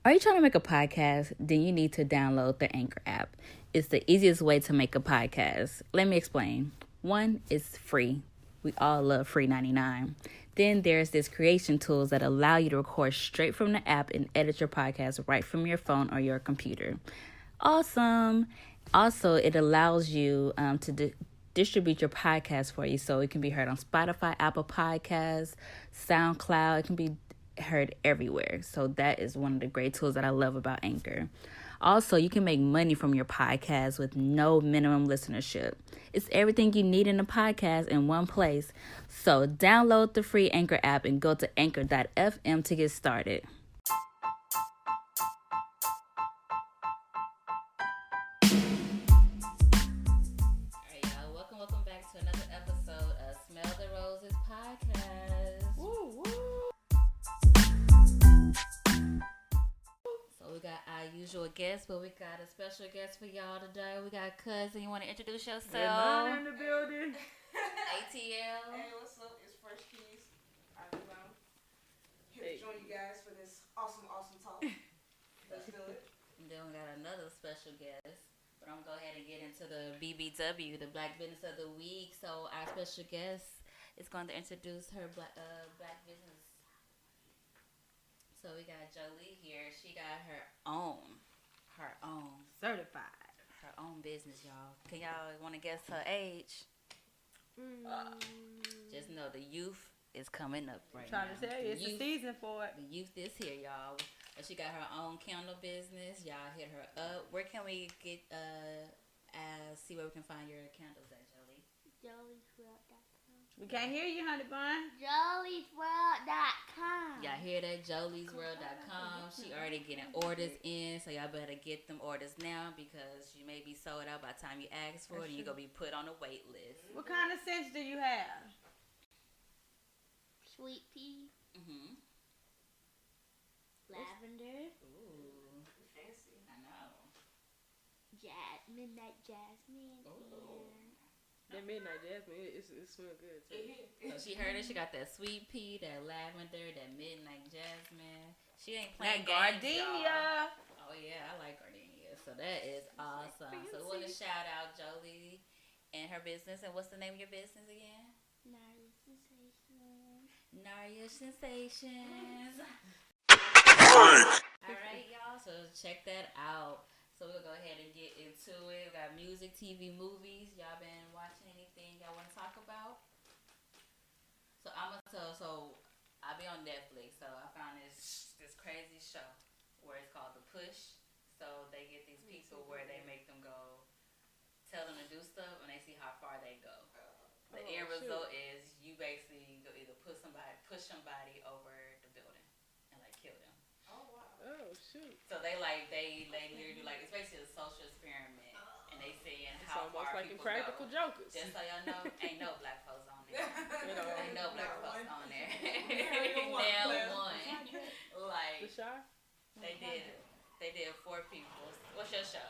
Are you trying to make a podcast? Then you need to download the Anchor app. It's the easiest way to make a podcast. Let me explain. One, it's free. We all love free 99. Then there's this creation tools that allow you to record straight from the app and edit your podcast right from your phone or your computer. Awesome. Also, it allows you to distribute your podcast for you, so it can be heard on Spotify, Apple Podcasts, SoundCloud. It can be heard everywhere. So that is one of the great tools that I love about Anchor. Also, you can make money from your podcast with no minimum listenership. It's everything you need in a podcast in one place. So download the free Anchor app and go to anchor.fm to get started. Welcome back to another episode of Smell the Roses podcast. Woo, woo. So we got our usual guests, but we got a special guest for y'all today. We got Cousin. You want to introduce yourself? Mom in the building. ATL. Hey, what's up? It's Fresh Keys. Here to join you guys for this awesome talk. Let's do it. And then we got another special guest. But I'm going to go ahead and get into the BBW, the Black Business of the Week. So our special guest is going to introduce her black business. So we got Joilee here. She got her own Certified. her own business, y'all. Can y'all want to guess her age? Just know the youth is coming up right now. Trying to tell you, it's the season for it. The youth is here, y'all. She got her own candle business. Y'all hit her up. Where can we get see where we can find your candles at, Joilee? Joilee'sWorld.com. We can't hear you, honey bun. Joilee'sWorld.com. Y'all hear that? Joilee'sWorld.com. She already getting orders in, so y'all better get them orders now because you may be sold out by the time you ask for it, and you're gonna be put on a wait list. What kind of scents do you have? Sweet pea. Mhm. Lavender. Ooh, Fancy. I know. Midnight jasmine. Ooh. That midnight jasmine, it smells good too. So she heard it. She got that sweet pea, that lavender, that midnight jasmine. She ain't That playing games, y'all. gardenia. Oh yeah, I like gardenia. So that is awesome. So we want to shout out Joilee and her business. And what's the name of your business again? Narya Sensation. Narya Sensations. All right, y'all. So check that out. So we'll go ahead and get into it. We got music, TV, movies. Y'all been watching anything y'all want to talk about? So I'm gonna tell. So I'll be on Netflix. So I found this crazy show where it's called The Push. So they get these people where they make them go, tell them to do stuff, and they see how far they go. The end result is you basically go either push somebody over the building and like kill them. Oh, wow. Oh shoot. So they literally do it's basically a social experiment, and they see how It's almost far like people Impractical go. Jokers. Just so y'all know, ain't no black folks on there. know, Ain't no black folks on there. one. Nail one. The Like Shy? they did 4 people. What's your show?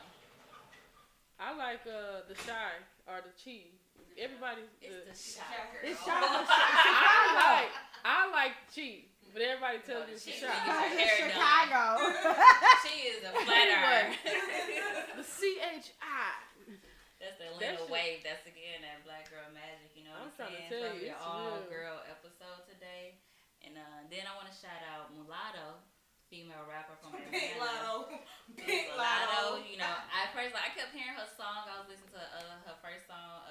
I like the Shy or the Chi. Everybody. It's the Shy Girl. It's Shy. I like Chi, but everybody tells me it's the Shy. Hair done. Chicago. She is a flat earth. The CHI. That's the That Lena shit- Wave. That's again that black girl magic. You know I'm what I'm trying to saying? tell So you, your it's all real. girl episode today, and then I want to shout out Mulatto, female rapper from Big Atlanta. Big Mulatto. Lotto. You know, I kept hearing her song. I was listening to her first song,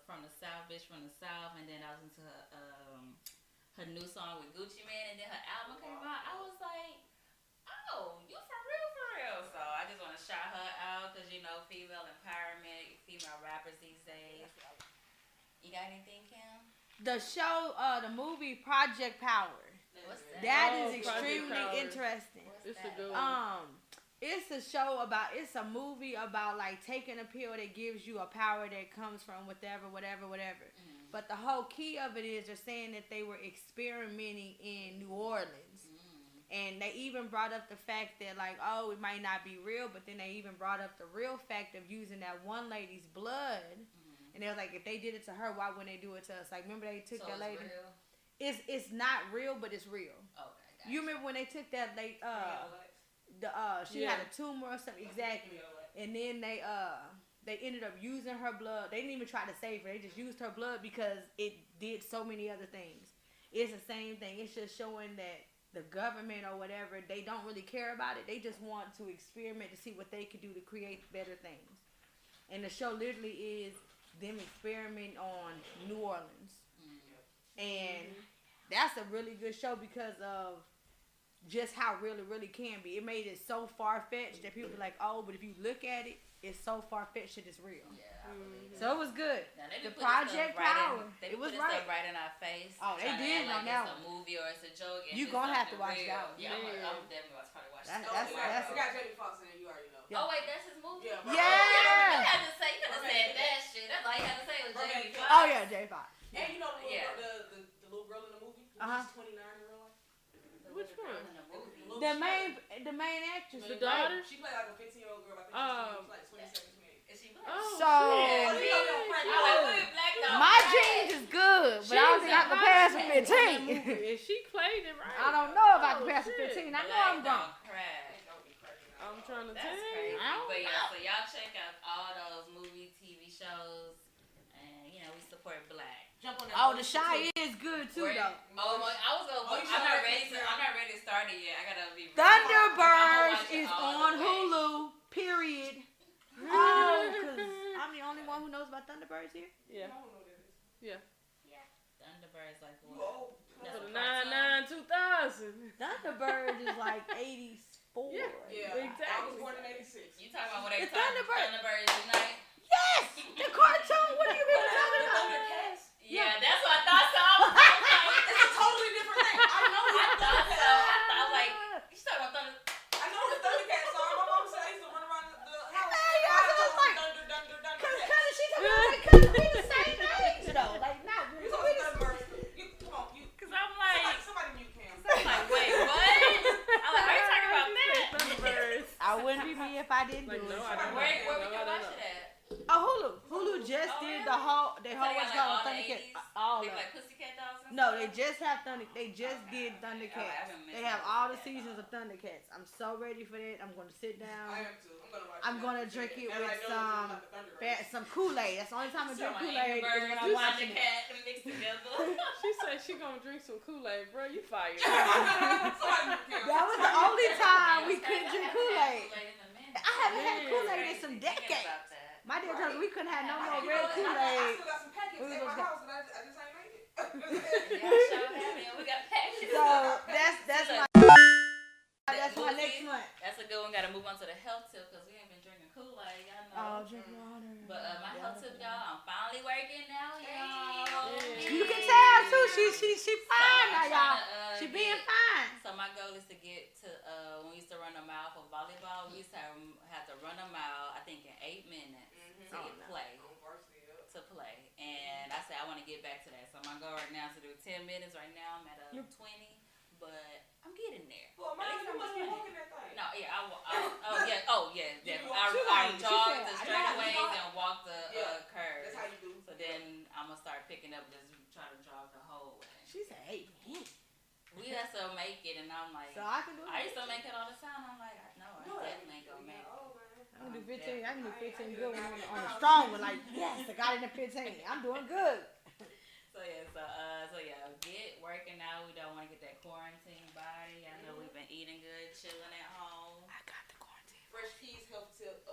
from the South, bitch from the South, and then I was into her new song with Gucci Mane, and then her album came out. I was like, oh, you for real. So I just want to shout her out because, you know, female empowerment, female rappers these days. You got anything, Kim? The show, the movie Project Power. What's that? That Oh, is Project extremely Power. interesting. What's It's that? a good one. It's a movie about like taking a pill that gives you a power that comes from whatever. Mm. But the whole key of it is they're saying that they were experimenting in New Orleans. And they even brought up the fact that like, oh, it might not be real, but then they even brought up the real fact of using that one lady's blood. And they was like, if they did it to her, why wouldn't they do it to us? Like, remember they took that lady? Real? It's not real, but it's real. Okay, gotcha. You remember when they took that lady? She had a tumor or something exactly, and then they ended up using her blood. They didn't even try to save her. They just used her blood because it did so many other things. It's the same thing. It's just showing that the government or whatever, they don't really care about it. They just want to experiment to see what they could do to create better things. And the show literally is them experimenting on New Orleans. And that's a really good show because of just how real it really can be. It made it so far-fetched that people be like, oh, but if you look at it, it's so far-fetched that it's real. Yeah, I believe So it was good. Now, they The be putting Project stuff right Power. They It was putting right. stuff right in our face. Oh, they trying to did act on like that it's one. a movie or it's a joke. And You it's gonna have to something watch real. that one. Yeah, I'm definitely gonna try to watch that. That's It got Jamie Foxx in it, you already know. Yeah. Oh wait, that's his movie. Yeah. You Yeah. had to say. You could have said that shit. That's all you had to say was Jamie Foxx. Oh, yeah, J. Fox. And you know the Yeah. little girl in the movie? Uh-huh. She's 29 in real life. Which one? The main actress. The daughter? She played like a 15-year-old girl. I think she's like 27, 28. Is she black? Oh, So, shit. my jeans is good, but I don't think I can pass a 15. And she played it right. I don't know if I can Oh, pass a shit. 15. I know I'm grown. I'm trying to That's tell crazy. you. But yeah, so y'all check out all those movie, TV shows, and we support black. Jump on that. Oh, The Shy is good too, though. Oh, I was gonna. Oh, you I'm not ready should- to. I'm not ready to start it yet. I gotta be. Thunderbirds is all on the way. Hulu. Period. Oh, because I'm the only one who knows about Thunderbirds here. Yeah. Yeah. Thunderbirds like You what? old. That's For a the cartoon? 99-2000. Thunderbirds is like 84. Yeah. Yeah. Exactly. I was born in 86. You talking about when they The talk Thunderbirds. Thunderbirds Unite? Yes! The cartoon! What are you really talking about? Thundercats. Yeah, that's what I thought. So I was like, It's a totally different thing. I know I it's thought so. Thundercats. I thought like you talking about Thunder. I know the Thundercats song. My mom said I used to run around the house. Yeah, I was like, Thunder. Cause she talking about like, cause we the same age though. Like, not You really. talking about Thunderbirds. Come on, you. Cause I'm like, Somebody mute Cam. I'm like, wait, what? I'm like, are you talking about that? Thunderbirds. I wouldn't be me if I didn't Like, do no, it. I don't know. Where we No, I can don't watch know. it at? Oh, Hulu. Hulu just Oh, did really? the whole So they what's got, called like, Thundercats. 80s? All They of like it. Pussycat Dolls and No, stuff? they just have They just did Okay, I Thundercats. haven't missed They have no all the Pussycat seasons Dolls. of Thundercats. I'm so ready for that. I'm gonna sit I down. am too. I'm gonna watch I'm it. gonna drink it And with I know it's some not the Thunderbirds. some Kool-Aid. That's the only time I So drink my Kool-Aid is Angry when I'm Birds, watching it. Thundercat mixed together. She said she gonna drink some Kool-Aid, bro. You fired. Somebody mute Cam. That was the only time we I couldn't drink haven't had Kool-Aid. Kool-Aid in a minute. I haven't had Yeah. Kool-Aid in Crazy some thinking decades. about that. My dad told us we couldn't have no more You red know, I Kool-Aid. still got some packets We at was my okay. house, and I just ain't made it. Yeah, sure have it. We got packets. So that's my next one. That's a good one. Got to move on to the health tip because we ain't been drinking Kool-Aid. Y'all know. Oh, drink water. But my health tip, y'all, I'm finally working now, y'all. Yeah. You can tell too. She fine now, I'm y'all. trying to, She being get- fine. So my goal is to get to when we used to run a mile for volleyball. We used to have to run a mile, I think, in 8 minutes to play. To play, and I said I want to get back to that. So my goal right now is to do 10 minutes. Right now I'm at a 20, but I'm getting there. Well, At man, least you I'm must be 20. walking that thing. No, yeah, You I walk- jog she the said, I straightaways know. and walk the Yeah, curves. That's how you do. So then I'm gonna start picking up, just try to jog the whole way. She said, "Hey, man." We have to make it, and I'm like, So I can do it. I used to make it all the time. I'm like, no, I definitely ain't gonna make it. I can do 15. I can do 15 good one on the strong one. Like, yes, I got it in 15. I'm doing good. So yeah, get working out. We don't want to get that quarantine body. I know we've been eating good, chilling at home. I got the quarantine. Fresh Keys health tip: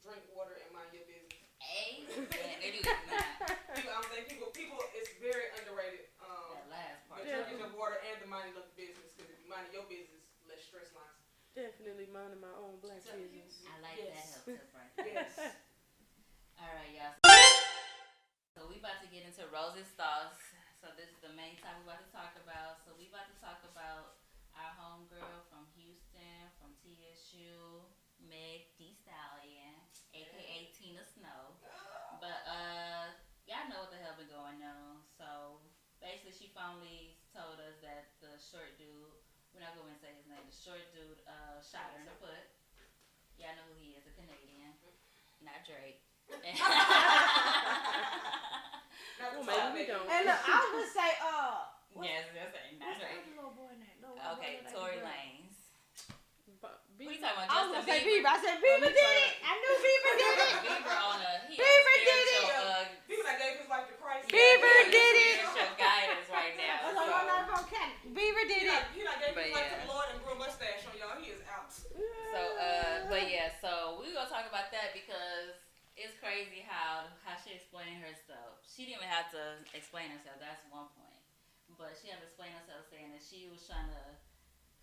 drink water and mind your business. Hey, they do not. I'm saying people, it's very underrated. That last part. The drinking of water and the minding of the business, because if you mind your business, less stress lines. Definitely minding my own black business. I like Yes. that health tip right there. Yes. All right, y'all. So we about to get into Rose's thoughts. So this is the main topic we about to talk about. So we about to talk about our homegirl from Houston, from TSU, Megan Thee Stallion, aka Tina Snow. But y'all know what the hell been going on. So basically, she finally told us that the short dude, we're not going to say his name, the short dude shot her in the foot. Y'all know who he is, a Canadian, not Drake. Well, maybe we don't. And look, I was gonna say, Yes, that's not what's the Drake. other little boy name? Okay, Tory Lanez. Be Beaver. I said Beaver did it. I knew Beaver did it. Beaver on a Beaver did it. People that gave his life to Christ. Beaver did it. Spiritual guidance right now. That's like I'm not gonna cat. Beaver did it. He like gave his life to yeah. the Lord and grew a mustache on y'all. He is out. So, but yeah, so we gonna talk about that because it's crazy how she explained herself. She didn't even have to explain herself. That's one point, but she had to explain herself, saying that she was trying to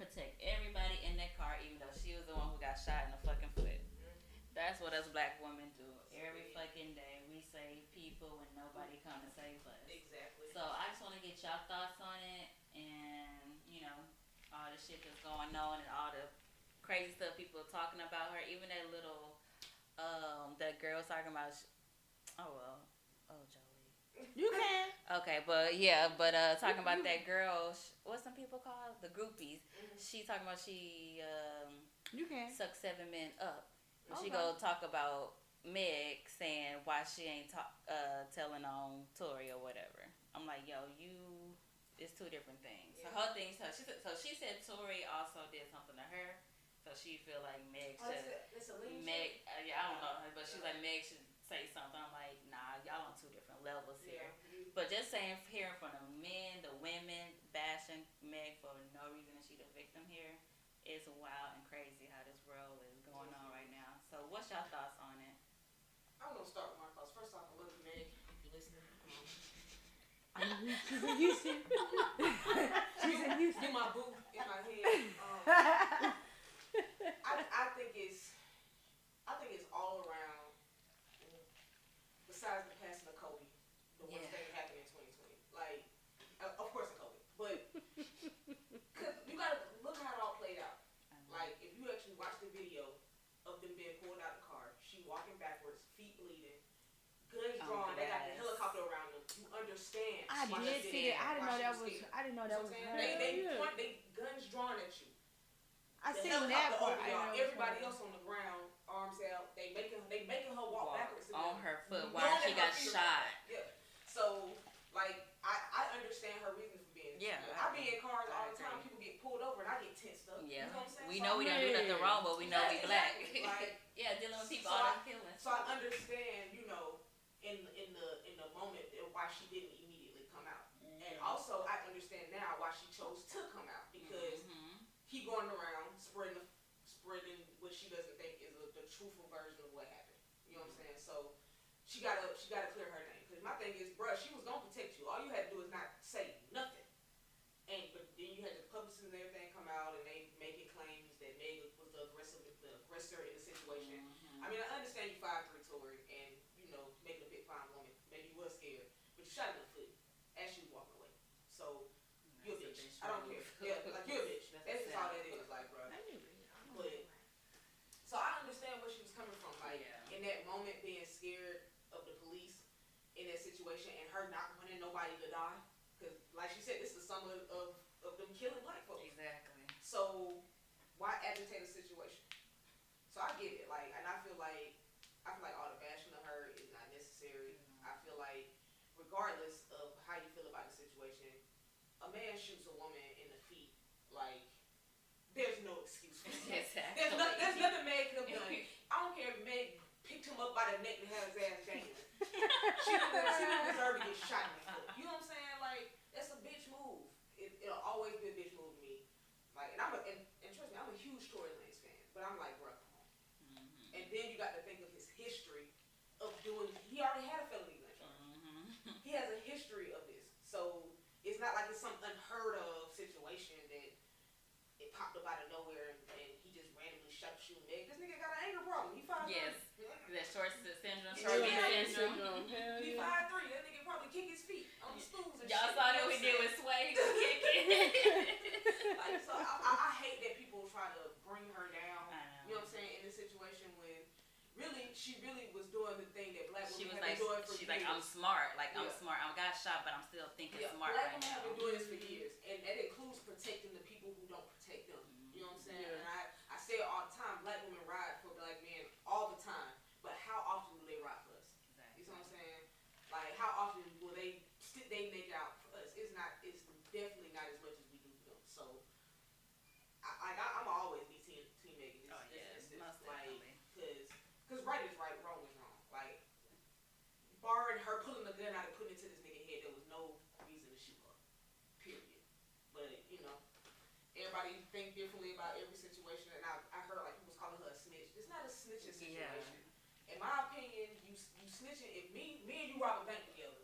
protect everybody in that car, even though she was the one who got shot in the fucking foot. That's what us black women do every fucking day. We save people when nobody come to save us. Exactly. So I just want to get y'all thoughts on it, and all the shit that's going on and all the crazy stuff people are talking about her. Even that little that girl was talking about. Joilee. You can. Okay, but talking about that girl. What some people call the groupies. She talking about You can. sucked 7 men up. Okay. She go talk about Meg saying why she ain't telling on Tory or whatever. I'm like, yo, it's two different things. Yeah. So her thing, she said Tory also did something to her, so she feel like Meg should. Meg, I don't know, but she's like Meg should say something. I'm like, nah, y'all on two different levels here. Yeah. But just hearing from the men, the women bashing Meg for no reason, and she the victim here. It's wild and crazy how this world is going on right now. So what's your thoughts on it? I'm gonna start with my thoughts. First off, I love you, Meg. If you're listening, She's in Houston. She's in Houston. Get my boo in my head. I think it's all around. Besides the passing of Kobe, the worst thing that happened in 2020. Like, of course, Kobe, but cause you gotta look how it all played out. Like, if you actually watch the video of them being pulled out of the car, she walking backwards, feet bleeding, guns drawn, they got the helicopter around them. You understand? I did see that. I didn't know that was. I didn't know that was her. They guns drawn at you. I The seen that helicopter part. over y'all. Everybody else on the ground, arms out. They making her walk backwards on her foot while she got shot. Yeah. So, like, I understand her reason for being. Yeah. I be in cars all the time. People get pulled over and I get tensed up. Yeah. You know what I'm saying? We know we don't do nothing wrong, but we know we black. Exactly. Like, yeah, dealing with people so all that killing. So I understand, in the moment why she didn't immediately come out. And also I understand now why she chose to come out, because he going around spreading what she doesn't think is the truthful version of what happened. You know what I'm saying? So she gotta clear her name. Because my thing is, bruh, she was gonna protect you. All you had to do is not say nothing. But then you had the publicists and everything come out and they making claims that Meg was the aggressor in the situation. I mean, I understand you 5'3" Tory and making a big fine woman. Maybe you was scared, but you shot in the foot as she was walking away. So you're a bitch. I don't care. Yeah, like you're a bitch. That's just all that is, like, bro. But so I understand where she was coming from, like in that moment being scared of the police in that situation and her not wanting nobody to die, because like she said, this is the summer of them killing black folks. Exactly. So why agitate a situation? So I get it, like, and I feel like all the bashing of her is not necessary. I feel like regardless of how you feel about the situation, a man shoots a woman in the feet, like, there's no excuse for that. Exactly. There's nothing Meg could have done. I don't care if Meg picked him up by the neck and had his ass dangling. She didn't deserve to get shot in the foot. You know what I'm saying? Like, that's a bitch move. It'll always be a bitch move to me. Like, and trust me, I'm a huge Tory Lanez fan, but I'm like, bro, come on. And then you got to think of his history of he already had a felony gun charge. He has a history of this. So it's not like it's some unheard of situation that it popped up out of nowhere and he just randomly shooting Meg. This nigga got an anger problem. He 5'3". Yes. That short syndrome. He 5'3". That nigga probably kick his feet on the stools and Y'all shit. saw that we did with Sway. Like, so I hate that people try to bring her down. You know what I'm saying? In this situation when she really was doing the thing that black women have been doing for years. She's like, I'm smart. Like, I'm smart. I got shot, but I'm still thinking smart black right women now. have been doing this for years. And that includes protecting the people who don't protect them. You know what I'm saying? And I say it all the time, black women ride for black men all the time. But how often do they ride for us? Exactly. You know what I'm saying? Like, how often will they stick their neck out for us? It's definitely not as much as we do for them. So I'm always be team Megan. Most like everybody think differently about every situation, and I heard like people was calling her a snitch. It's not a snitching situation. In my opinion, you snitching. If me and you rob a bank together,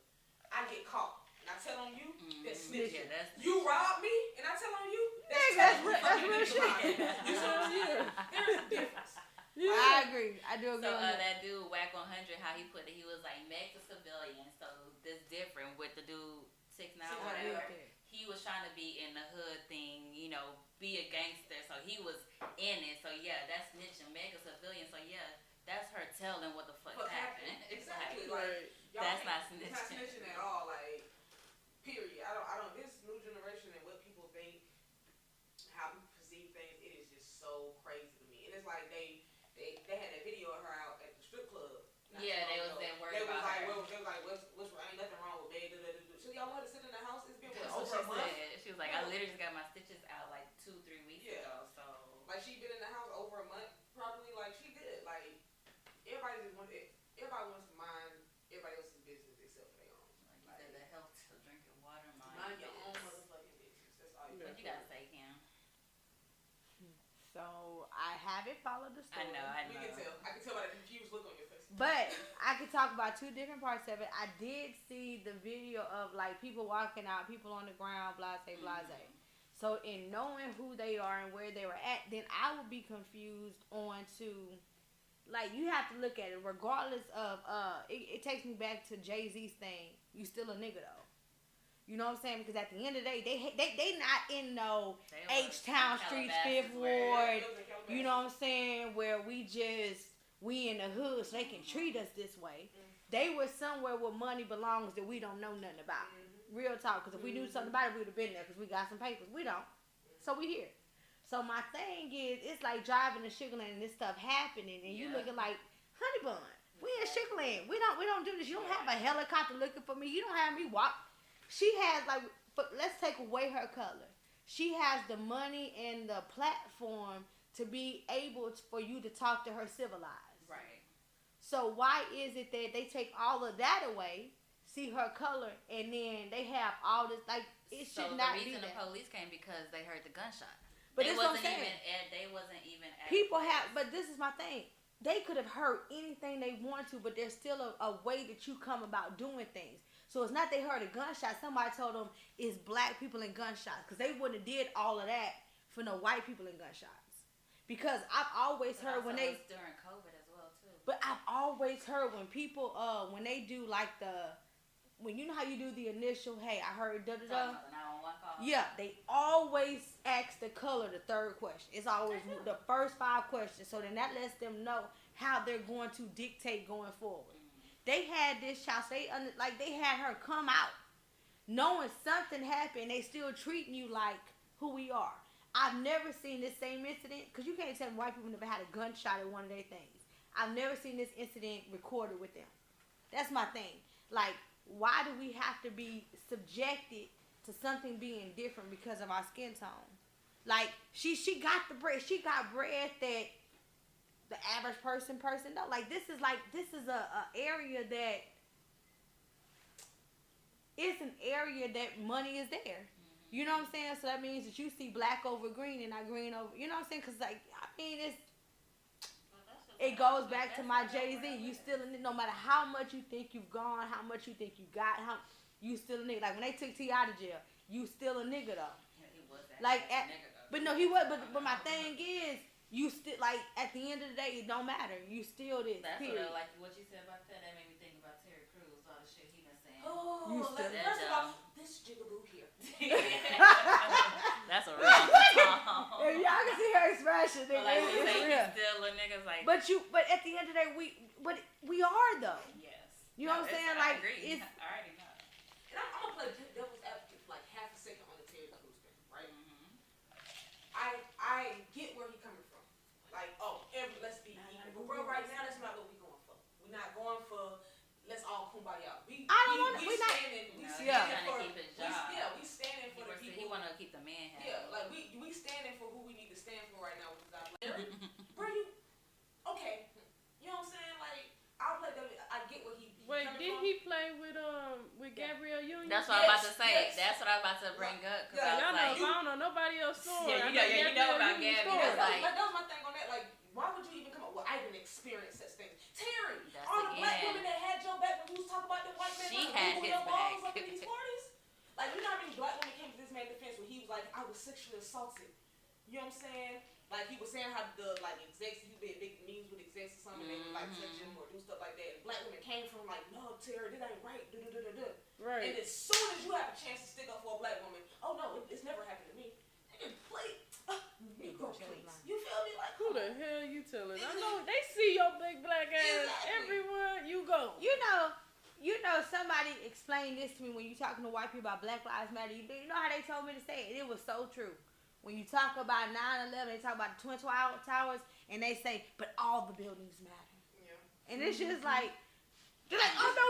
I get caught. And I tell on you, that's snitching. Yeah, you rob me, and I tell on you, That's real shit. You know what I'm saying? There's a difference. Yeah. I agree. I do agree. So on that dude Whack 100, how he put it, he was like Meg the civilian. So this different with the dude 6ix9ine whatever. He was trying to be in the hood thing, you know, be a gangster. So he was in it. So yeah, that's snitching. Meg a civilian. So yeah, that's her telling what the fuck happened. Exactly. Like that's not snitching. It's not snitching at all. Like period. I don't. This new generation and what people think, how people perceive things, it is just so crazy to me. And it's like they had that video of her out at the strip club. Yeah, they was that worried about her. They was like, what's wrong? Ain't nothing wrong with Meg. So y'all want to sit in the house? It's been over a month. She was like, I literally just got my stitches out like 2-3 weeks ago. So like she been in the house over a month, probably. Like she good. Like everybody wants to mind everybody else's business except for their own. Like you said, the health to drinking water, mind your own motherfucking business. That's all you. What you gotta say, Kim? So I haven't followed the story. I know. We can tell. I can tell by the confused look on your face. But I could talk about two different parts of it. I did see the video of like people walking out, people on the ground, blase, blase. So in knowing who they are and where they were at, then I would be confused on to, like, you have to look at it regardless of, it takes me back to Jay-Z's thing. You still a nigga though. You know what I'm saying? Because at the end of the day, they not in no H-Town Streets, 5th Ward. You know what I'm saying? Where we in the hood so they can treat us this way. They were somewhere where money belongs that we don't know nothing about. Real talk. Because if we knew something about it, we would have been there because we got some papers. We don't. So we here. So my thing is, it's like driving to Sugarland and this stuff happening and you looking like, honey bun, we in Sugarland. We don't do this. You don't have a helicopter looking for me. You don't have me walk. She has like, but let's take away her color. She has the money and the platform to be able for you to talk to her civilized. Right. So why is it that they take all of that away, see her color, and then they have all this, like, it should not be that. So the reason the police came because they heard the gunshot. But they wasn't even people have, but this is my thing. They could have heard anything they want to, but there's still a way that you come about doing things. So it's not they heard a gunshot. Somebody told them it's black people in gunshots. Because they wouldn't have did all of that for no white people in gunshots. Because I've always heard when they... during COVID as well, too. But I've always heard when people, when they do like the... When you know how you do the initial, hey, I heard da-da-da. Yeah, they always ask the color the third question. It's always the first 5 questions. So then that lets them know how they're going to dictate going forward. They had this child, they had her come out, knowing something happened. They still treating you like who we are. I've never seen this same incident because you can't tell me white people never had a gunshot at one of their things. I've never seen this incident recorded with them. That's my thing. Like, why do we have to be subjected to something being different because of our skin tone? Like, she got the bread. She got bread that the average person don't. Like, this is a area that it's an area that money is there. You know what I'm saying? So that means that you see black over green and not green over, you know what I'm saying? Because, like, I mean, it goes back to my Jay-Z. You still a nigga, no matter how much you think you've gone, how much you think you got, you still a nigga. Like, when they took T out of jail, you still a nigga, though. Yeah, he was that like, nigga, though. But no, he was, but my thing is, you still, like, at the end of the day, it don't matter. You still this. That's period. what you said about that. That made me think about Terry Crews, all the shit he been saying. Oh, you still first of all, this jigaloo here. That's a real song. If y'all can see her expression, nigga, Like, it's we real. still a niggas like. But at the end of the day, we are though. Yes. You know what I'm saying? Like, I already know. And I'm gonna play devil's advocate for like half a second on the Terry Crews thing, right? I get where he's coming from. Like, let's be equal. But bro, right now that's not what we're going for. We're not going for let's all kumbaya. We standing for the people. He wanna keep the man happy. Yeah, like we standing for who we need to stand for right now, which is our bro, okay. You know what I'm saying? Like, I'll play that. I get what he Wait, did he play with Gabrielle Union? That's what I'm about to say. Yes. That's what I'm about to bring up. Y'all know if I don't know nobody else story. Yeah, yeah, you know about Gabby. That Like, was my thing on that. Like, why would you even come up? Well, I didn't experience such things. Terry, That's all the black again. women that had your back when you was talking about the white man She trying to had Google his your balls back. up in these parties. Like, you know how many black women came to this man's defense where he was like, I was sexually assaulted. You know what I'm saying? Like, he was saying how the, like, execs, he made big memes with execs or something, they would, like, touch him or do stuff like that. And black women came from, like, no, Terry, that ain't right, da-da-da-da-da. Right. And as soon as you have a chance to stick up for a black woman, oh, no, it's never happened to me. Nigga, play. Negro, please. You feel me? Like, Who the hell you telling? I know they see your big black ass everywhere you go. You know, somebody explained this to me when you talking to white people about Black Lives Matter. You know how they told me to say it? It was so true. When you talk about 9/11, they talk about the Twin Towers, and they say, but all the buildings matter. yeah. And it's just like, they're like, oh no,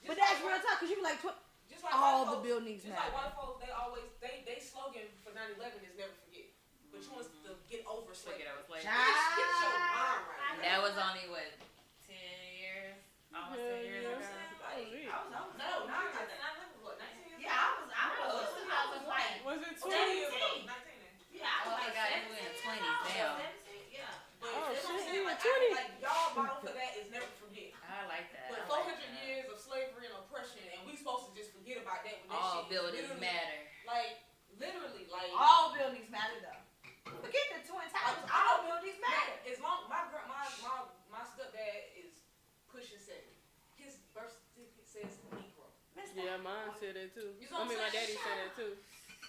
but that's real talk, because you be like, Just like all white the folks, buildings just matter. like white folks, they slogan for 9/11 is never forget. But you want us to get over slavery. Forget I was like, Get your mind right. and that was only what 10 years, almost 10 years ago. No, 9/11 was what, 19 years ago? Was it 20 20? years ago. 19. Oh my God, we in the 20s now. But Oh, you know what I'm shit, saying? you Like, were 20. like y'all motto for that is never forget. I like that. But I like 400 that. years of slavery and oppression, and we supposed to just forget about that when that All shit buildings literally, matter. Like, literally, like. all buildings matter though. Forget the Twin Towers. All buildings matter. As long my stepdad is pushing 70. His birth certificate says Negro. Yeah, mine said that too. You know what I mean, I'm my daddy saying? said that too.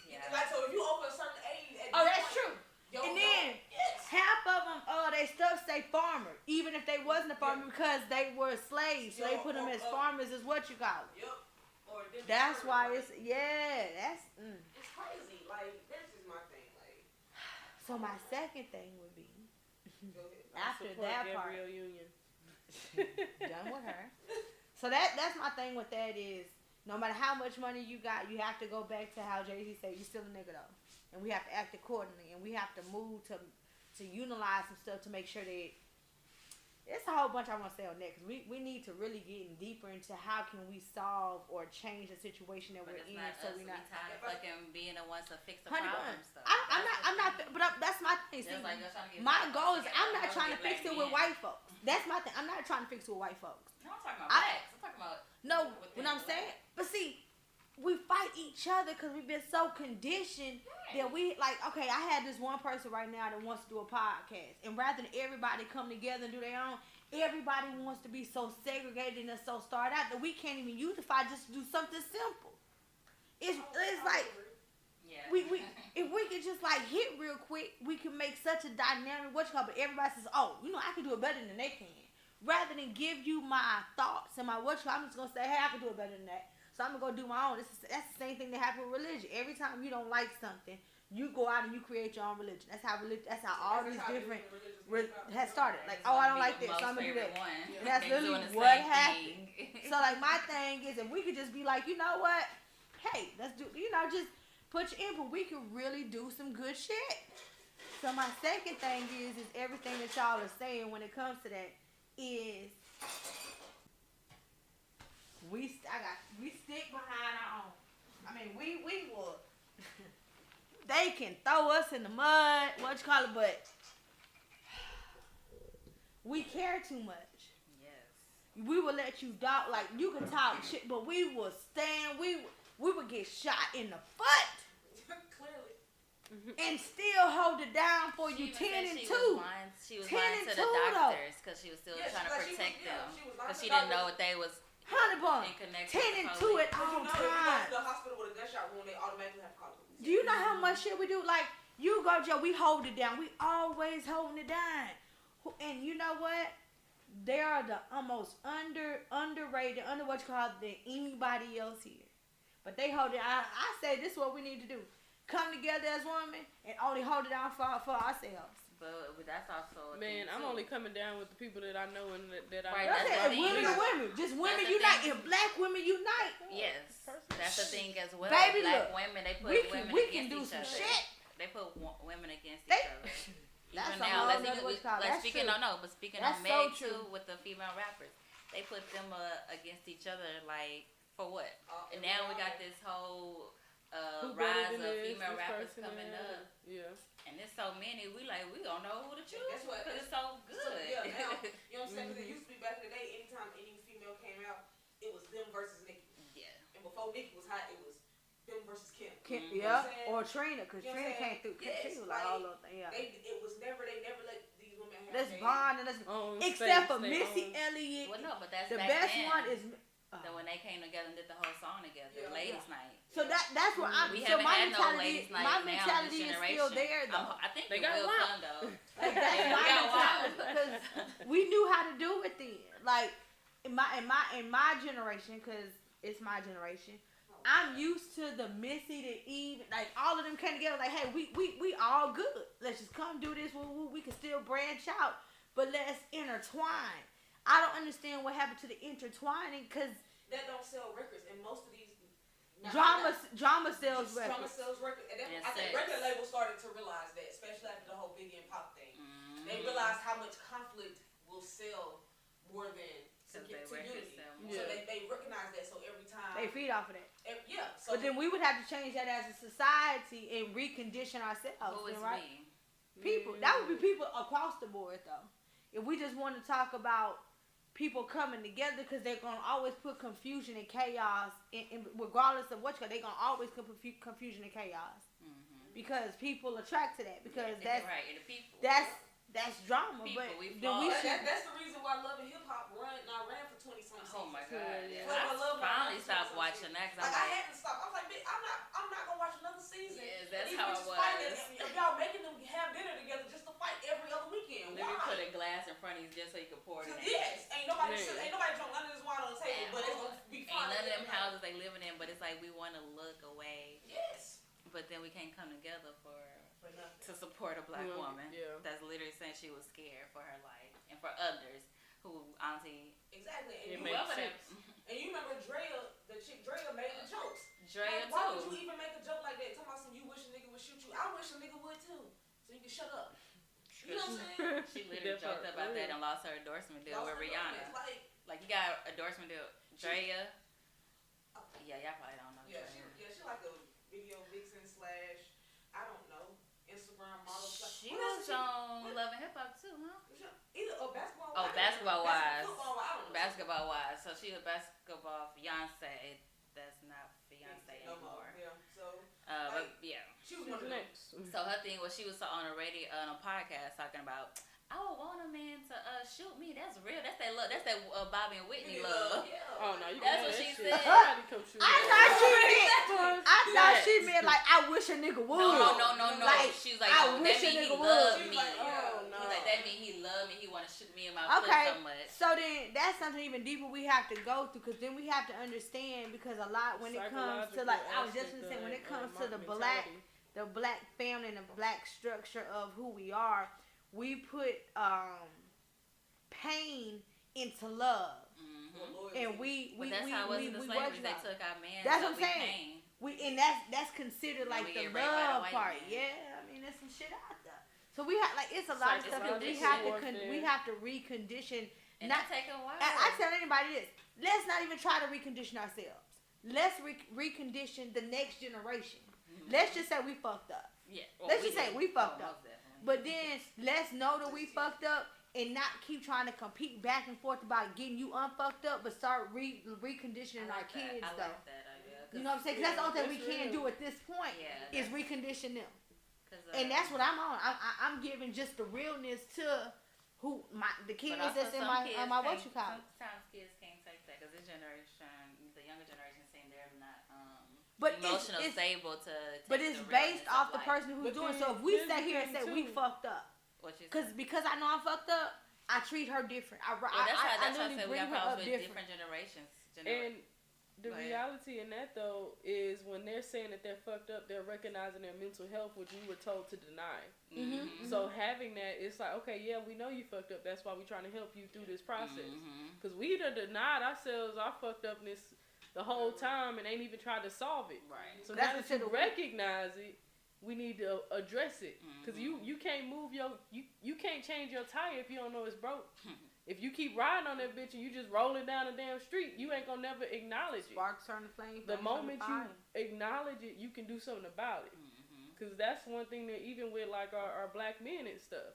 Yeah. Like, so if you over a certain age, at Oh, this that's point, true. yo, And then yes. half of them, they stuff say farmer, even if they wasn't a farmer because they were slaves. So they put them as farmers, is what you call it. Yep. Or different That's terms, why like, it's that's. It's crazy. Like, that's just my thing. Like, So my second thing would be go ahead. after Support that part Gabrielle Union. done with her. So that's my thing with that is no matter how much money you got, you have to go back to how Jay-Z said, you still a nigga though. And we have to act accordingly, and we have to move to utilize some stuff to make sure that it's a whole bunch I want to say on that because we need to really get deeper into how can we solve or change the situation that But we're it's in not so us. we're We not. tired of fucking being the ones to fix the 100%. problem stuff. I'm not, but that's my thing. See, Just like us trying to get my black goal is folks I'm together, not we trying to don't fix get it black with men. white folks. That's my thing. I'm not trying to fix it with white folks. No, I'm talking about I- blacks. I'm talking about No, within what I'm black. saying, but see, we fight each other because we've been so conditioned that we like. Okay, I had this one person right now that wants to do a podcast, and rather than everybody come together and do their own, everybody wants to be so segregated and so starred out that we can't even unify just to do something simple. It's like. Yeah. We if we could just like hit real quick, we can make such a dynamic but everybody says, oh, I can do it better than they can. Rather than give you my thoughts and my I'm just gonna say, hey, I can do it better than that. So I'm gonna go do my own. That's the same thing that happened with religion. Every time you don't like something, you go out and you create your own religion. That's how all these different has started. Like, oh, I don't like this, so I'm gonna do that. And that's literally what happened. So like my thing is, if we could just be like, you know what? Hey, let's do. Just put your input. We can really do some good shit. So my second thing is everything that y'all are saying when it comes to that is we stick behind our own. I mean, we will. They can throw us in the mud, but we care too much. Yes. We will let you talk, like you can talk shit, but we will stand. We would get shot in the foot. Clearly. And still hold it down for you 10 and 2. She was 10 lying and to 2 the doctors because she was still Yeah, trying to she was- protect yeah, them. she was lying Because to she the didn't know doctors. what they was 100 bucks. in connection 10 and 2 at But all if you go times. to the hospital with a gunshot wound, they automatically have to call the police. Do you know how much shit we do? Like, you go, Joe, we hold it down. We always holding it down. And you know what? They are the almost underrated, under what you call than anybody else here. But they hold it. I say this is what we need to do. Come together as women and only hold it down for ourselves. But that's also a Man, thing I'm too. only coming down with the people that I know and that Right, I That's that's it. what If it women is. to women. Just women That's the unite. thing. If black women unite. Yes, that's the thing as well. Baby, Black look, women, they put women we against can do each some other. shit. They put women against They- each other. That's Even a now, whole let's nother even what you call it. like That's speaking true. on but speaking That's on so Meg true. too with the female rappers, they put them against each other like for what? And now we got this whole who rise better than of this female rappers person coming and up. Yeah. And there's so many, we don't know who to choose. That's what. Because it's so good. So, yeah, now, you know what I'm saying? Because it used to be back in the day, anytime any female came out, it was them versus Nicki. Yeah. And before Nicki was hot, it was them versus Kim. Yeah, or Trina, because Trina came through. Yes, she was like all of them. Yeah. They never let these women have Let's their bond and let's. Except for Missy Elliott. Well, no, but that's the back best then. one is. When they came together and did the whole song together, Ladies Night. So that's what I'm. We So haven't my had no mentality, Ladies Night my now in mentality this is still there though. I think they it got will wild. come though. Like that's my mentality because we knew how to do it then. Like in my generation, because it's my generation. I'm used to the Missy, the Eve, like all of them came together. Like, hey, we all good. Let's just come do this. We can still branch out, but let's intertwine. I don't understand what happened to the intertwining because that don't sell records, and most of these drama sells records. Drama sells records, and I think record labels started to realize that, especially after the whole Biggie and Pop thing. Mm-hmm. They realized how much conflict will sell more than to unity. So they recognize that. So every time they feed off of that. So but then we would have to change that as a society and recondition ourselves. Who is right? we? People. That would be people across the board, though. If we just want to talk about people coming together, because they're going to always put confusion and chaos, in regardless of what they're going to always put confusion and chaos. Mm-hmm. Because people attract to that. Because that's drama. People, but then that's the reason why Love and Hip Hop ran for 20 something. Oh my God! Yeah. I finally stopped watching that. I had to stop. I was like, I'm not gonna watch another season. Yes, that's how it was. If y'all making them have dinner together just to fight every other weekend, let me put a glass in front of you just so you can pour it in. Yes, ain't nobody drunk none of this wine on the table, but it's gonna be fun. Ain't none of them houses they living in, but it's like we want to look away. Yes. But then we can't come together to support a black woman that's literally saying she was scared for her life and for others who honestly exactly. And and you remember Drea, the chick Drea made the jokes. Drea why too. would you even make a joke like that? Talking about some you wish a nigga would shoot you. I wish a nigga would too. So you can shut up. You know what I'm saying? She literally joked about that and lost her endorsement deal with Rihanna. Like you got an endorsement deal. Drea. Yeah, y'all probably don't know. Yeah, she like a video vixen / I don't know. Instagram model. She was on Love and Hip Hop too, huh? Either basketball. Oh, basketball wise. Basketball wise. So she's a basketball fiance. That's not fiance anymore. Yeah. So. But yeah. She was one of next. So her thing was she was on a radio on a podcast talking about I would want a man to shoot me. That's real. That's that love. That's that Bobby and Whitney love. Yeah. Oh no, you that's what she said. I thought she meant like I wish a nigga would. No. Like, she was like, I wish that a mean he nigga loved would. me. Like, He was like, that mean he loved me. He want to shoot me in my foot so much. So then that's something even deeper we have to go through, because then we have to understand, because a lot when it comes to like I was just gonna say, when it comes to the black family and the black structure of who we are, we put pain into love. Mm-hmm. And we that's how it was in the slavery. They took our man. That's what I'm saying. And that's considered like the love part. Yeah, I mean there's some shit out there. So we have it's a lot of stuff that we have to recondition. And not take a while. I tell anybody this: let's not even try to recondition ourselves. Let's recondition the next generation. Mm-hmm. Let's just say we fucked up. Yeah. Let's just say we fucked up. Definitely. But then let's know that we fucked up and not keep trying to compete back and forth about getting you unfucked up, but start reconditioning our kids though. Like that idea. You know what I'm saying? Because that's the only thing we can do at this point is recondition them. And that's what I'm on. I'm giving just the realness to the kids that's in my what you call it. Sometimes kids can't take that because this generation, the younger generation, saying they're not emotionally stable to. But it's based off the person who's doing. So if we sit here and say we fucked up, because I know I'm fucked up, I treat her different. I literally bring her up different generations. And the reality in that though is when they're saying that they're fucked up, they're recognizing their mental health, which we were told to deny. Mm-hmm. So having that, it's like, okay, yeah, we know you fucked up. That's why we're trying to help you through this process. Because we done denied ourselves our fucked upness the whole time and ain't even tried to solve it. Right. So now that you recognize it, we need to address it. Because you can't move you can't change your tire if you don't know it's broke. If you keep riding on that bitch and you just rolling down the damn street, you ain't gonna never acknowledge it. Sparks turn to flame. The moment you acknowledge it, you can do something about it. Because that's one thing that even with like our black men and stuff,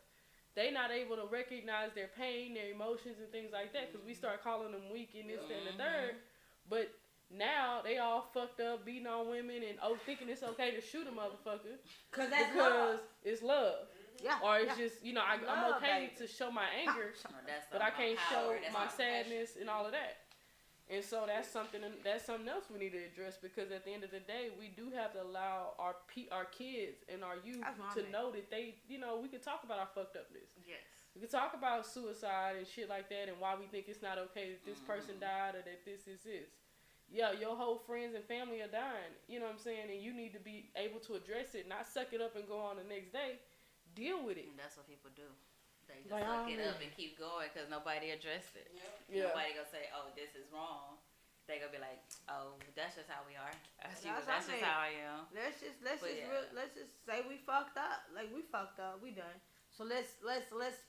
they not able to recognize their pain, their emotions, and things like that. Because we start calling them weak and this, that, and the third. But now they all fucked up, beating on women, and thinking it's okay to shoot a motherfucker Cause that's because it's love. Yeah. Or it's just, you know, I'm Love, okay baby. to show my anger, but I can't show my sadness and all of that. And so that's something else we need to address, because at the end of the day, we do have to allow our kids and our youth to know that they, you know, we can talk about our fucked upness. Yes. We can talk about suicide and shit like that, and why we think it's not okay that this person died or that this is this. Yeah, your whole friends and family are dying. You know what I'm saying? And you need to be able to address it, not suck it up and go on the next day. Deal with it. And that's what people do. They just suck it up and keep going because nobody addressed it. Yeah. Nobody gonna say, "Oh, this is wrong." They gonna be like, "Oh, that's just how we are. That's just how I am." Let's just say we fucked up. Like, we fucked up. We done. So let's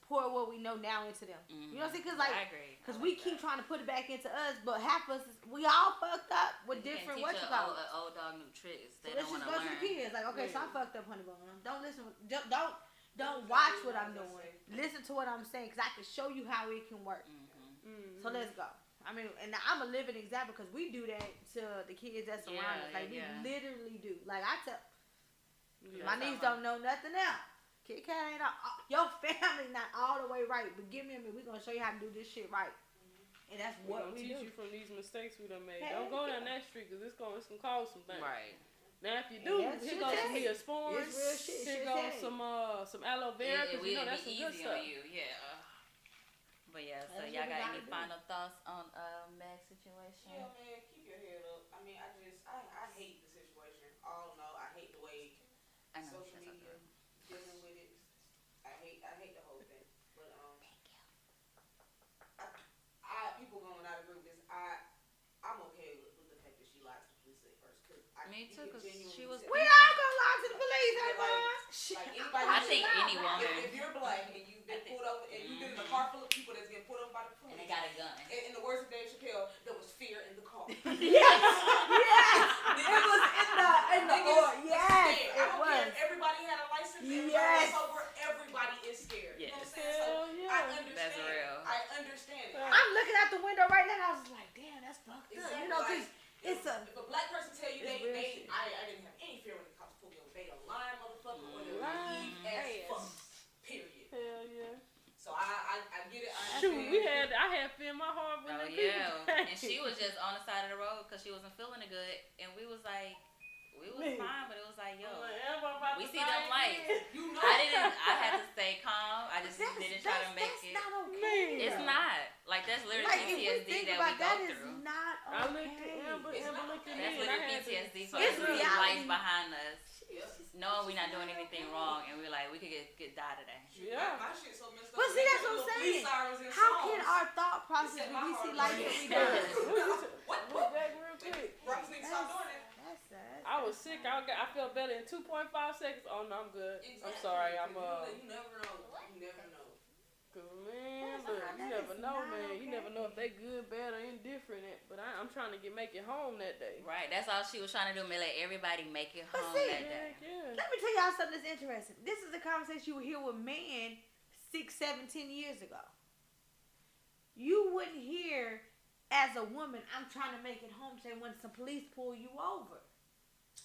pour what we know now into them. You know what I'm saying? Cause like, I agree. Cause we keep trying to put it back into us, but half us, we all fucked up with different what you call it. Old dog new tricks. They So let's don't just want go to to learn. the kids. Like, okay, so I fucked up, honey bun. Don't listen. Don't watch what I'm doing. Listen to what I'm saying, cause I can show you how it can work. So let's go. I mean, and I'm a living example, because we do that to the kids that surround us. Like, we literally do. Like, I tell my niece don't know nothing else. Kit Kat ain't your family not all the way right, but give me a minute. We're gonna show you how to do this shit right. And that's what we teach do. you from these mistakes we done made. Don't go down that street, because it's gonna cause some things. Right. Now, if you do, here goes some Neosporin. It's real shit. Here goes some aloe vera, because you know that's some good stuff. You. Yeah. But yeah, so y'all got any final thoughts on Meg's situation? Yeah, man, keep your head up. I mean, I hate the situation. All know, I hate the way social media dealing with it. I hate the whole thing. But people gonna not agree with this. I'm okay with the fact that she lied to the police at first, cause Me too, because she was. We all gonna lie to the police, hey like anybody. I think any woman. If you're black and you've been pulled over and you've been in a car full of people that's getting pulled over by the police, And they got a gun. In the words of Dave Chappelle, there was fear in the car. Yes. It was in the yes, it was. Everybody had a license. Yes. Everybody was sober. Everybody is scared. You know what I'm saying? So yeah. I understand. That's real. I understand it. I'm looking out the window right now, and I was like, damn, that's fucked up. Exactly. You know, cause if a black person tell you I didn't have any fear when the cops pulled me over. They a lying motherfucker or they're naive as fuck. Period. Hell yeah. So I get it. Shoot, I had fear in my heart when Oh yeah, and she was just on the side of the road because she wasn't feeling it good, and we was fine, but it was like, yo, we see them lights. You know. I had to stay calm. I just didn't try to make it. That's not okay. It's not. Like, that's literally PTSD that we go through. That is not okay. I looked at Amber looked at me. That's literally PTSD. So It's it's really reality. lights behind us, knowing we're not doing anything wrong, and we're like, we could get die today. Yeah. My shit so messed up. But see, that's what I'm saying. How can our thought process when we see lights that we do? What? Back real quick. Rocks need to stop doing it. I was sick. I felt better in 2.5 seconds. Oh no, I'm good. Exactly. I'm sorry. You never know. You never know. Cause man, look, you never know, man. You never know if they good, bad, or indifferent. But I'm trying to make it home that day. Right. That's all she was trying to do. Let everybody make it home see, that day. Yeah. Let me tell y'all something that's interesting. This is a conversation you would hear with men 6, 7, 10 years ago. You wouldn't hear as a woman, I'm trying to make it home today when some police pull you over.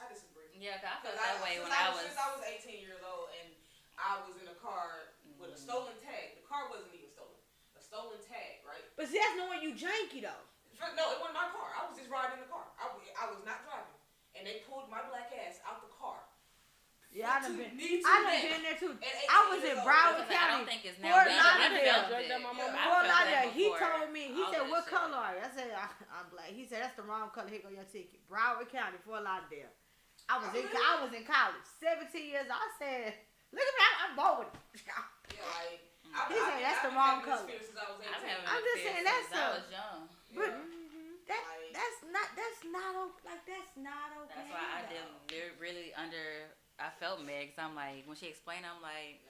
I disagree. Yeah, cause I felt that way when I was. Since I was 18 years old and I was in a car with a stolen tag. The car wasn't even stolen. A stolen tag, right? But see, that's knowing you janky though. No, it wasn't my car. I was just riding the car. I was not driving. And they pulled my black ass out the car. Yeah, I done been there too. At I was in Broward I County. don't think it's now. Fort We Lauderdale. felt it. Fort Lauderdale. He told me, he All said, that what shit. color are you? I said, I'm black. He said, that's the wrong color. Here go your ticket. Broward County, Fort Lauderdale. I was in college. 17 years old. I said, look at me, I'm bold. Yeah, like, He said, that's the wrong color. I'm just saying, that's I was young. But that's not okay. That's why I did really I felt Meg. 'Cause I'm like, when she explained, I'm like,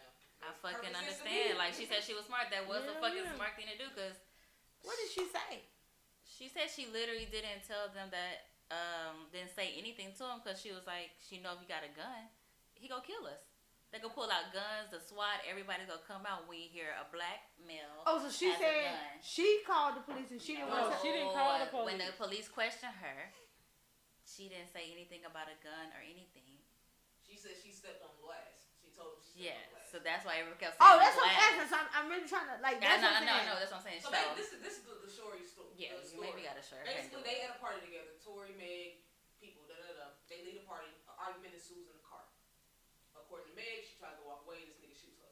I fucking understand. Like, she said she was smart. That was a fucking smart thing to do. 'Cause what did she say? she said she literally didn't tell them that, didn't say anything to him, because she was like, she know if you got a gun, he gonna kill us. They gonna pull out guns, the SWAT, everybody's gonna come out when you hear a black male. Oh, so she has a said gun. she called the police and she didn't No, want to. she didn't call the police. When the police questioned her, she didn't say anything about a gun or anything. She said she stepped on glass. She told him she stepped on glass. So that's why everyone kept saying Oh, that's what glass. I'm asking. So I'm really trying to like. That's what I'm saying. No, that's what I'm saying. So So, this is the story. yeah, you maybe gotta show her. Basically, they had a party together. Tori, Meg, people, They lead a party. An argument ensues in the car. According to Meg, she tried to walk away. This nigga shoots her.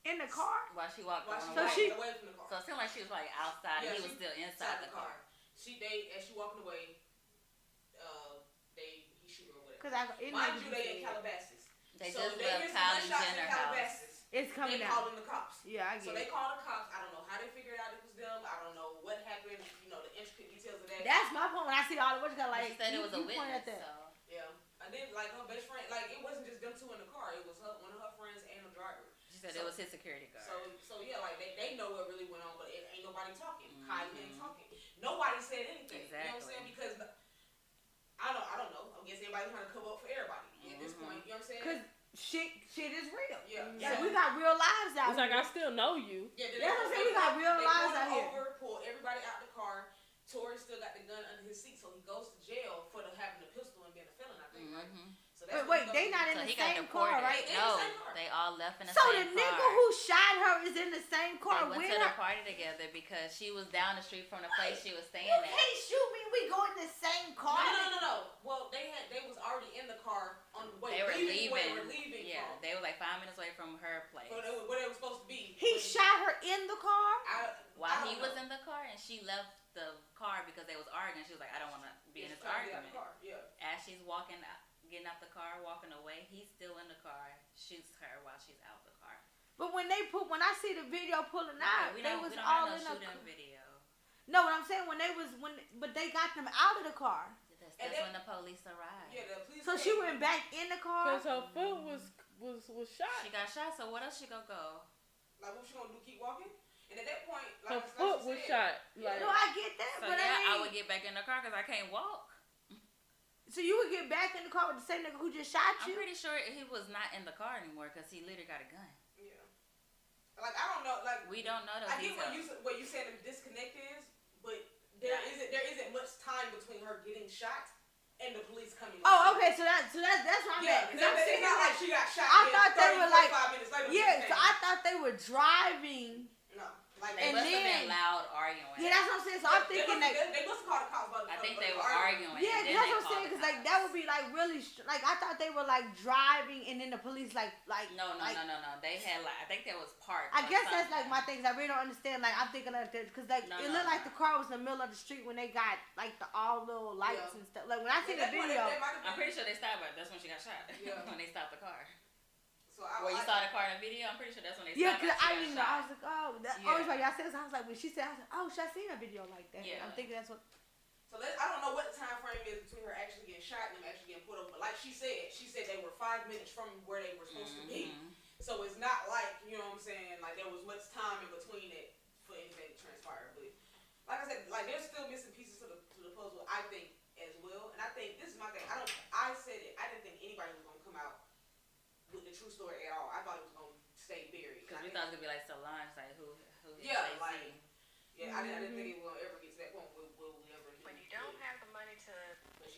In the car? While she walked While on she away. walked away from the car. So it seemed like she was like outside and he was still inside the car. As she walking away, he shoot her or whatever. Because Mind you, they in Calabasas. They So just they left hear some Kylie gunshots in Jenner house. Calabasas. It's coming They out. calling the cops. Yeah, I get So it. they called the cops. I don't know how they figured out it was them. I don't know what happened. The intricate details of that. That's my point. When I see all the what you got like, She said it was a you point witness. at that. So. Yeah. And then like her best friend, like it wasn't just them two in the car. It was one of her friends and the driver. She said it was his security guard. So yeah, like they know what really went on, but it ain't nobody talking. Kylie ain't talking. Nobody said anything. Exactly. You know what I'm saying? Because I don't know. I guess everybody's trying to cover up for everybody at this point. You know what I'm saying? Because shit is real. Yeah. Like, we got real lives out It's like, here. I still know you. Yeah, That's what I'm saying. We got real lives out here. Pull everybody out the car. Tori still got the gun under his seat, so he goes to jail for having a pistol and being a felon, I think, right? So that's Wait, they not in So the he got same car, deported. right? No, In the same car. they all left in the So same car. the nigga who shot her is in the same car They went with to her? the party together because she was down the street from the place she was staying You at. can't shoot me. We go in the same car. No. Well, they was already in the car on the way. They were leaving. Where they were leaving Yeah, from. they were like 5 minutes away from her place. Where they were supposed to be. He shot her in the car? While he was in the car, and she left the car because they was arguing. She was like, I don't want to be in this argument. Yeah. As she's getting out the car, walking away, he's still in the car, shoots her while she's out the car. But when I see the video pulling out, we they don't was have all no in the shooting car. video. No, what I'm saying but they got them out of the car. That's when the police arrived. Yeah, the police. So she went back in the car. Because her foot was shot. She got shot, so what else she gonna go? Like, what she gonna do? Keep walking? And at that point, Her like foot she was said, shot. Like, No, I get that, So but yeah, I I would mean, get back in the car because I can't walk. so you would get back in the car with the same nigga who just shot I'm you? pretty sure he was not in the car anymore because he literally got a gun. Yeah. Like, I don't know. Like, We don't know those I get details. what you saying the disconnect is, but there isn't much time between her getting shot and the police coming. Oh, okay, so that's what I'm Yeah, at. because it's not like she got shot. I and thought they 30, were like, 45 minutes later. yeah, so I thought they were driving. No, like They And must have then- been loud arguing. Yeah, that's what I'm saying. So I'm thinking that. they must have called the cops. I think they were arguing. Yeah, and then that's they what I'm saying. called Because the like cops. that would be like really like I thought they were like driving and then the police like No. like, They had like I think there was parked. I or guess that's like something. my thing. 'Cause I really don't understand. Like I'm thinking like that because like No, it no, looked like no. the car was in the middle of the street when they got like the all little lights Yeah. and stuff. Like when I see the video, I'm pretty sure they stopped her. That's when she got shot. Yeah. When they stopped the car. So Well, you saw the car in the video. I'm pretty sure that's when they yeah, stopped because her. I She didn't got know. I shot. was like, oh, that Yeah. always like y'all said. So I was like when she said, I was like, oh, should I seen a video like that? Yeah. I'm thinking that's what. So I don't know what the time frame is between her actually getting shot and them actually getting put over. But like she said they were 5 minutes from where they were supposed to be. So it's not like, you know what I'm saying, like there was much time in between it for anything to transpire. But like I said, like there's still missing pieces to the puzzle, I think, as well. And I think this is my thing. I said it. I didn't think anybody was gonna come out with the true story at all. I thought it was gonna stay buried. Because we thought it was gonna be like Solange, like who Yeah, Jay-Z. like I didn't think it will ever get to that point. Will we ever? When you don't have the money to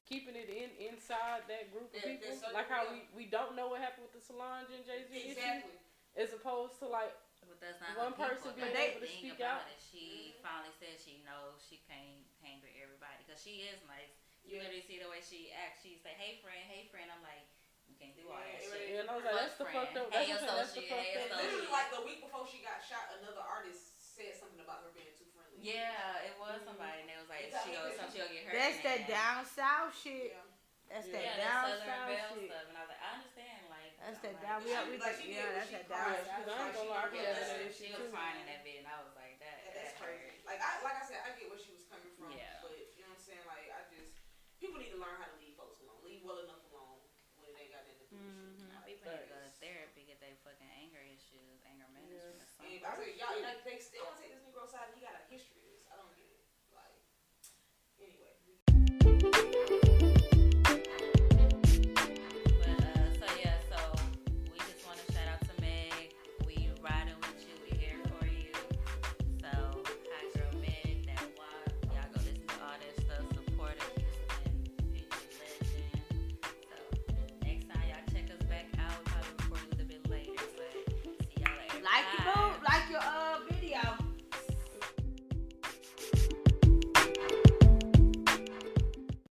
keeping it inside that group of There- people. there's Like how certain- we don't know what happened with the Solange and Jay-Z issue. Exactly. As opposed to like But that's not one her person people. being That's able the to thing speak about out. it. She finally said she knows she can't hang with everybody because she is nice. You literally see the way she acts. She say, "Hey friend." I'm like, you can't do all that Yeah, shit. Yeah, and I was like, Fuck that's the friend. fucked up. Hey, That's your the fucked associate. Hey, up. your Literally, associate. like the week before she got shot, another artist said something about her being too friendly. Yeah, it was somebody, and they was like, she'll get hurt. That's in that it. down south shit. Yeah. That's Yeah, that Yeah, down that Southern south Belle shit. stuff, and I was like, I understand, like. That's I'm that like, down. We Like, think, she yeah, did that's what that she down cried. south. Because I ain't gonna lie, I Yeah, cried that's at it. that She shit was too. crying in that bed, and I was like, that. That's that crazy. hurt. Like I said, I get where she was coming from. Yeah. But you know what I'm saying? Like people need to learn how to leave folks alone. Leave well enough alone when it ain't got nothing to do with you. People need to go to therapy, get their fucking anger issues, anger management or something. And I said, y'all